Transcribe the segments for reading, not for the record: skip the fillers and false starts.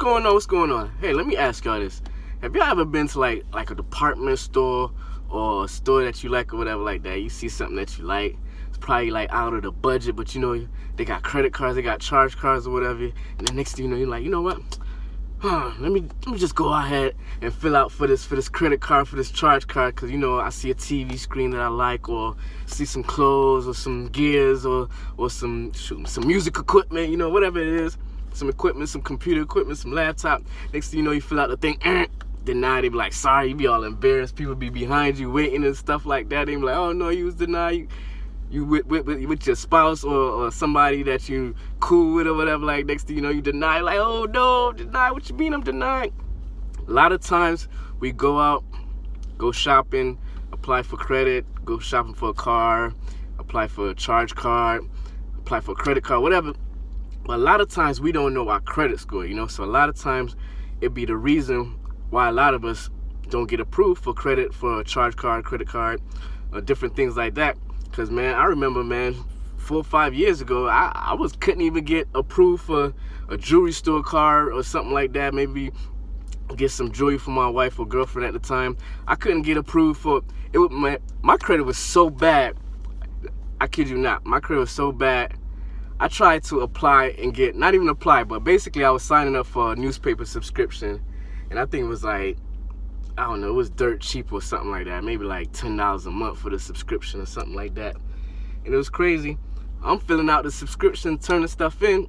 going on? What's going on? Hey, let me ask y'all this. Have y'all ever been to like a department store or a store that you like or whatever like that? You see something that you like. It's probably like out of the budget, but you know, they got credit cards, they got charge cards or whatever. And the next thing you know, you're like, you know what? Let me just go ahead and fill out for this credit card, for this charge card, because you know I see a TV screen that I like, or see some clothes or some gears or some music equipment, you know, whatever it is, some equipment, some computer equipment, some laptop. Next thing you know, you fill out the thing, denied. They be like, sorry. You be all embarrassed. People be behind you waiting and stuff like that. They be like, oh no, you was denied. You with your spouse or somebody that you cool with or whatever. Like, next thing you know, you deny. Like, oh no, deny. What you mean I'm denied? A lot of times we go out, go shopping, apply for credit, go shopping for a car, apply for a charge card, apply for a credit card, whatever. But a lot of times we don't know our credit score, you know. So a lot of times it be the reason why a lot of us don't get approved for credit, for a charge card, credit card, or different things like that. Because, man, I remember, man, 4 or 5 years ago, I couldn't even get approved for a jewelry store card or something like that. Maybe get some jewelry for my wife or girlfriend at the time. I couldn't get approved for it. My credit was so bad. I kid you not. My credit was so bad. I tried to apply and get, not even apply, but basically I was signing up for a newspaper subscription. And I think it was like, I don't know, it was dirt cheap or something like that. Maybe like $10 a month for the subscription or something like that. And it was crazy. I'm filling out the subscription, turning stuff in.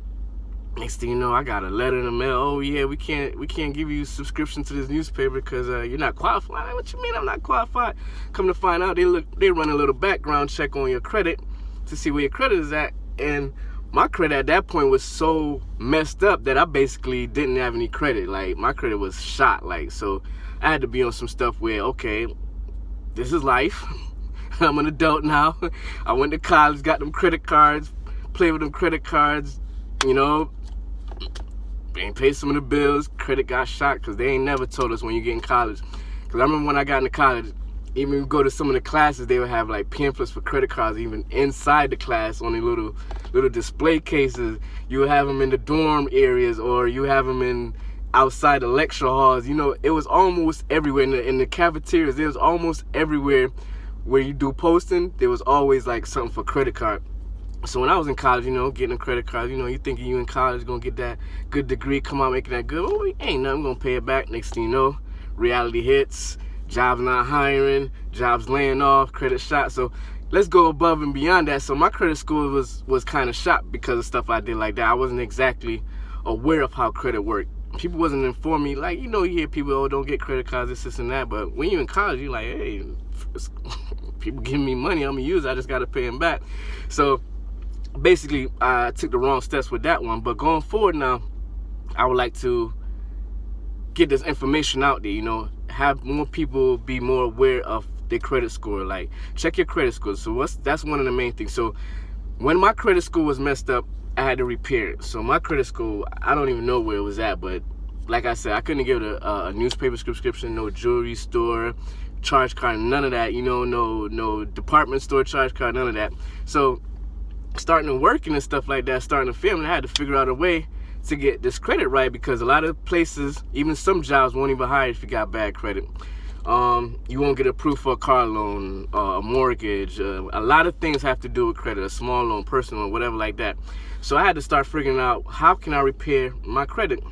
Next thing you know, I got a letter in the mail. Oh yeah, we can't give you a subscription to this newspaper because you're not qualified. What you mean I'm not qualified? Come to find out, they run a little background check on your credit to see where your credit is at. And my credit at that point was so messed up that I basically didn't have any credit. Like, my credit was shot. Like, so I had to be on some stuff where, okay, this is life. I'm an adult now. I went to college, got them credit cards, played with them credit cards, you know, ain't paid some of the bills. Credit got shot because they ain't never told us when you get in college. Because I remember when I got into college, even when we go to some of the classes, they would have like pamphlets for credit cards even inside the class on the little display cases. You would have them in the dorm areas, or you have them in outside the lecture halls. You know, it was almost everywhere. In the cafeterias, it was almost everywhere where you do posting. There was always like something for credit card. So when I was in college, you know, getting a credit card, you know, you thinking you in college gonna get that good degree, come out making that good. Oh, ain't nothing gonna pay it back. Next thing you know, reality hits. Jobs not hiring, jobs laying off, credit shot. So let's go above and beyond that. So my credit score was kind of shot because of stuff I did like that. I wasn't exactly aware of how credit worked. People wasn't informing me. Like, you know, you hear people, oh, don't get credit cards, this and that. But when you're in college, you're like, hey, people giving me money, I'm gonna use it, I just gotta pay them back. So basically, I took the wrong steps with that one. But going forward now, I would like to get this information out there, you know, have more people be more aware of their credit score. Like, check your credit score. So that's one of the main things. So when my credit score was messed up, I had to repair it. So my credit score, I don't even know where it was at, but like I said, I couldn't give it a newspaper subscription, no jewelry store, charge card, none of that, you know, no department store charge card, none of that. So starting to working and stuff like that, starting to film, I had to figure out a way to get this credit right, because a lot of places, even some jobs, won't even hire if you got bad credit. You won't get approved for a car loan, a mortgage. A lot of things have to do with credit, a small loan, personal loan, whatever like that. So I had to start figuring out, how can I repair my credit?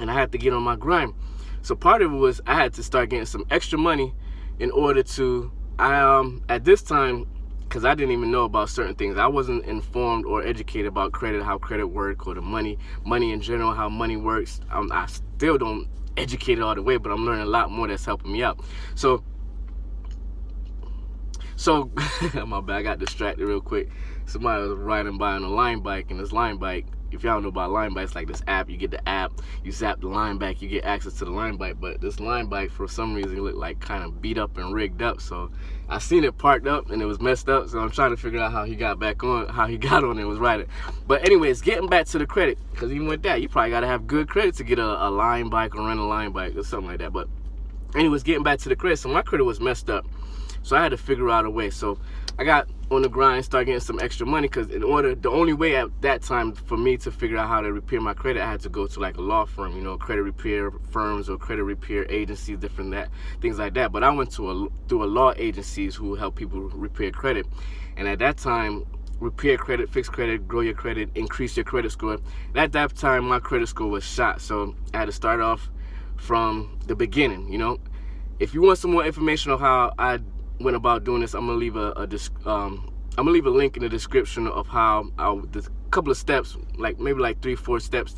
And I had to get on my grind. So part of it was I had to start getting some extra money in order to, at this time, because I didn't even know about certain things. I wasn't informed or educated about credit, how credit works, or the money in general, how money works. I still don't educate it all the way, but I'm learning a lot more that's helping me out. So my bad, I got distracted real quick. Somebody was riding by on a Line bike, and this Line bike, if y'all know about Line bikes, like this app, you get the app, you zap the Line bike, you get access to the Line bike. But this Line bike, for some reason, looked like kind of beat up and rigged up. So I seen it parked up and it was messed up. So I'm trying to figure out how he got back on, how he got on it, was right. But anyways, getting back to the credit, because even with that, you probably got to have good credit to get a Line bike or rent a Line bike or something like that. But anyways, getting back to the credit, so my credit was messed up. So I had to figure out a way. So I got on the grind, start getting some extra money, because the only way at that time for me to figure out how to repair my credit, I had to go to like a law firm, you know, credit repair firms or credit repair agencies, things like that. But I went through a law agencies who help people repair credit. And at that time, repair credit, fix credit, grow your credit, increase your credit score. And at that time, my credit score was shot, so I had to start off from the beginning, you know. If you want some more information on how I went about doing this, I'm gonna leave a link in the description of how the couple of steps, maybe 3-4 steps,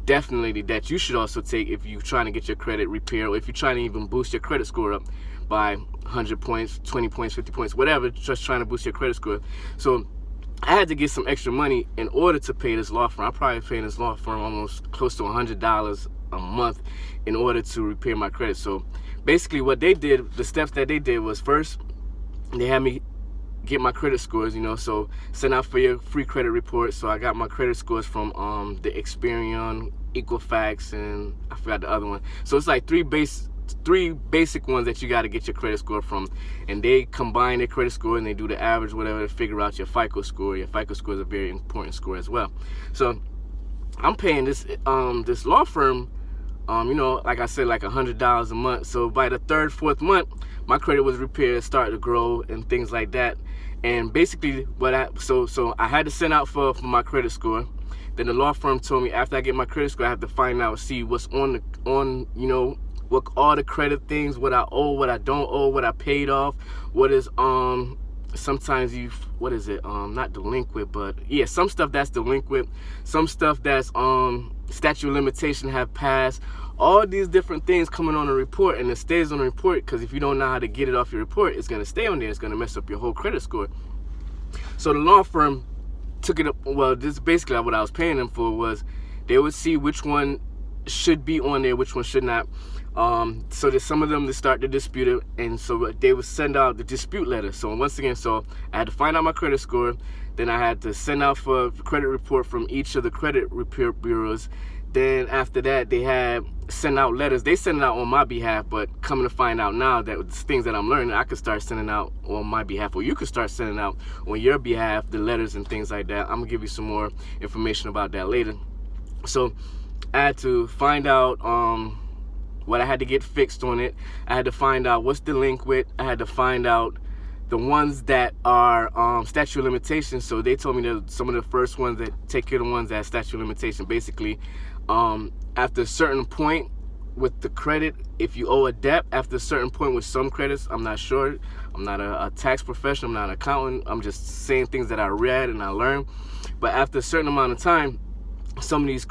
definitely that you should also take if you're trying to get your credit repaired, or if you're trying to even boost your credit score up by 100 points, 20 points, 50 points, whatever, just trying to boost your credit score. So I had to get some extra money in order to pay this law firm. I probably paid this law firm almost close to $100 a month in order to repair my credit. So basically what they did, the steps that they did was, first, they had me get my credit scores, you know, so send out for your free credit report. So I got my credit scores from the Experian, Equifax, and I forgot the other one. So it's like three basic ones that you got to get your credit score from, and they combine their credit score and they do the average, whatever, to figure out your FICO score. Your FICO score is a very important score as well. So I'm paying this law firm, you know, like I said, like $100 a month. So by the third, fourth month, my credit was repaired, started to grow, and things like that. And basically, so I had to send out for my credit score. Then the law firm told me after I get my credit score, I have to find out, see what's on you know, what all the credit things, what I owe, what I don't owe, what I paid off, what is sometimes what is it, not delinquent, but yeah, some stuff that's delinquent, some stuff that's statute of limitation have passed. All these different things coming on a report, and it stays on the report, because if you don't know how to get it off your report, it's going to stay on there. It's going to mess up your whole credit score. So the law firm took it up. Well, this is basically what I was paying them for, was they would see which one should be on there, which one should not. So there's some of them that start to dispute it, and so they would send out the dispute letter. So once again, so I had to find out my credit score, then I had to send out for credit report from each of the credit repair bureaus. Then after that, they had send out letters. They send it out on my behalf, but coming to find out now that it's things that I'm learning, I could start sending out on my behalf, or you could start sending out on your behalf the letters and things like that. I'm gonna give you some more information about that later. So I had to find out what I had to get fixed on it. I had to find out what's delinquent. I had to find out the ones that are statute of limitations. So they told me that some of the first ones that take care of the ones that statute of limitation. Basically, after a certain point with the credit, if you owe a debt, after a certain point with some credits, I'm not sure. I'm not a tax professional. I'm not an accountant. I'm just saying things that I read and I learned. But after a certain amount of time, some of these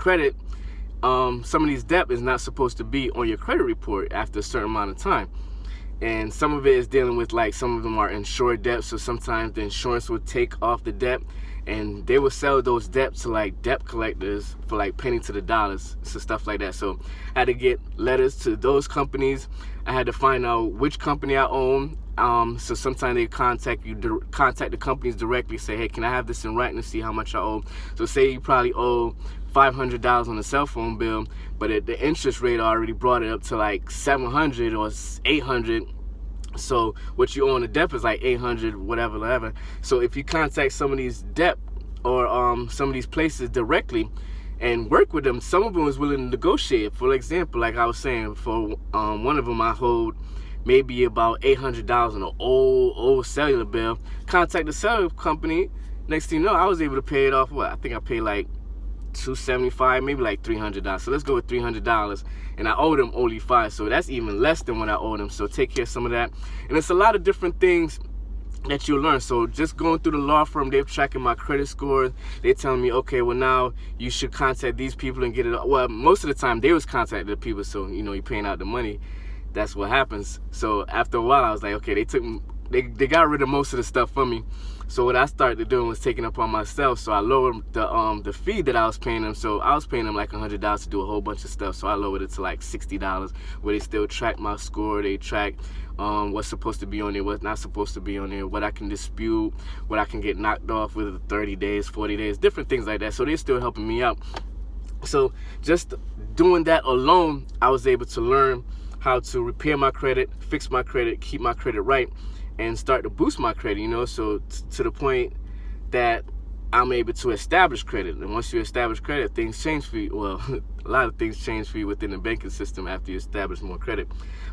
debt is not supposed to be on your credit report after a certain amount of time. And some of it is dealing with, like, some of them are insured debts, so sometimes the insurance will take off the debt, and they will sell those debts to like debt collectors for like penny to the dollars, so stuff like that. So I had to get letters to those companies. I had to find out which company I own. So sometimes they contact the companies directly, say, hey, can I have this in writing to see how much I owe? So say you probably owe $500 on a cell phone bill, but the interest rate already brought it up to like $700 or $800. So what you owe on the debt is like $800, whatever. So if you contact some of these debt or some of these places directly and work with them, some of them is willing to negotiate. For example, like I was saying, for one of them I hold maybe about $800 on an old cellular bill. Contact the cellular company. Next thing you know, I was able to pay it off. What, I think I paid like $275, maybe like $300. So let's go with $300, and I owe them only $5, so that's even less than what I owe them. So take care of some of that, and it's a lot of different things that you'll learn. So just going through the law firm, they're tracking my credit scores. They're telling me, okay, well now you should contact these people and get it. Well, most of the time they was contacting the people, so you know you're paying out the money. That's what happens. So after a while, I was like, okay, they got rid of most of the stuff from me. So what I started doing was taking upon myself. So I lowered the fee that I was paying them. So I was paying them like $100 to do a whole bunch of stuff. So I lowered it to like $60, where they still track my score. They track what's supposed to be on there, what's not supposed to be on there, what I can dispute, what I can get knocked off with 30 days, 40 days, different things like that. So they're still helping me out. So just doing that alone, I was able to learn how to repair my credit, fix my credit, keep my credit right. and start to boost my credit, you know, so to the point that I'm able to establish credit. And once you establish credit, things change for you. Well, a lot of things change for you within the banking system after you establish more credit.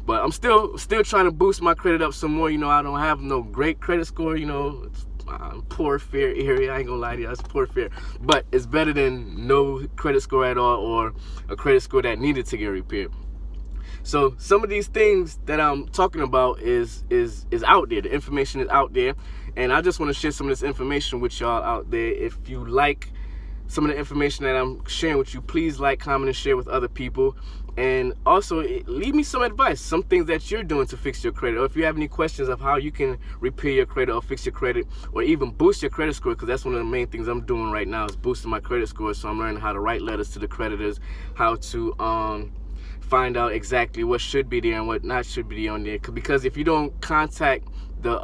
But I'm still trying to boost my credit up some more. You know, I don't have no great credit score, you know. It's poor fair area. I ain't gonna lie to you, that's poor fair. But it's better than no credit score at all, or a credit score that needed to get repaired. So some of these things that I'm talking about is out there. The information is out there, and I just want to share some of this information with y'all out there. If you like some of the information that I'm sharing with you, please like, comment, and share with other people. And also leave me some advice, some things that you're doing to fix your credit, or if you have any questions of how you can repair your credit or fix your credit, or even boost your credit score, because that's one of the main things I'm doing right now is boosting my credit score. So I'm learning how to write letters to the creditors, how to find out exactly what should be there and what not should be on there. Because if you don't contact the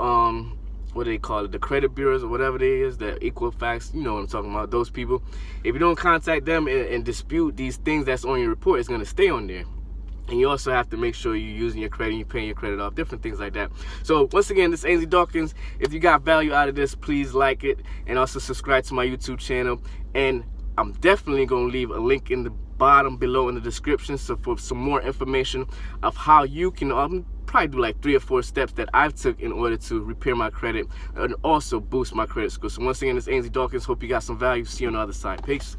what do they call it, the credit bureaus or whatever it is, the Equifax, you know what I'm talking about, those people, if you don't contact them and dispute these things that's on your report, it's going to stay on there. And you also have to make sure you're using your credit, you're paying your credit off, different things like that. So once again, this is Ainsley Dawkins. If you got value out of this, please like it, and also subscribe to my YouTube channel. And I'm definitely going to leave a link in the bottom below in the description, so for some more information of how you can probably do like 3 or 4 steps that I've took in order to repair my credit and also boost my credit score. So once again, this is Ainsley Dawkins. Hope you got some value. See you on the other side. Peace.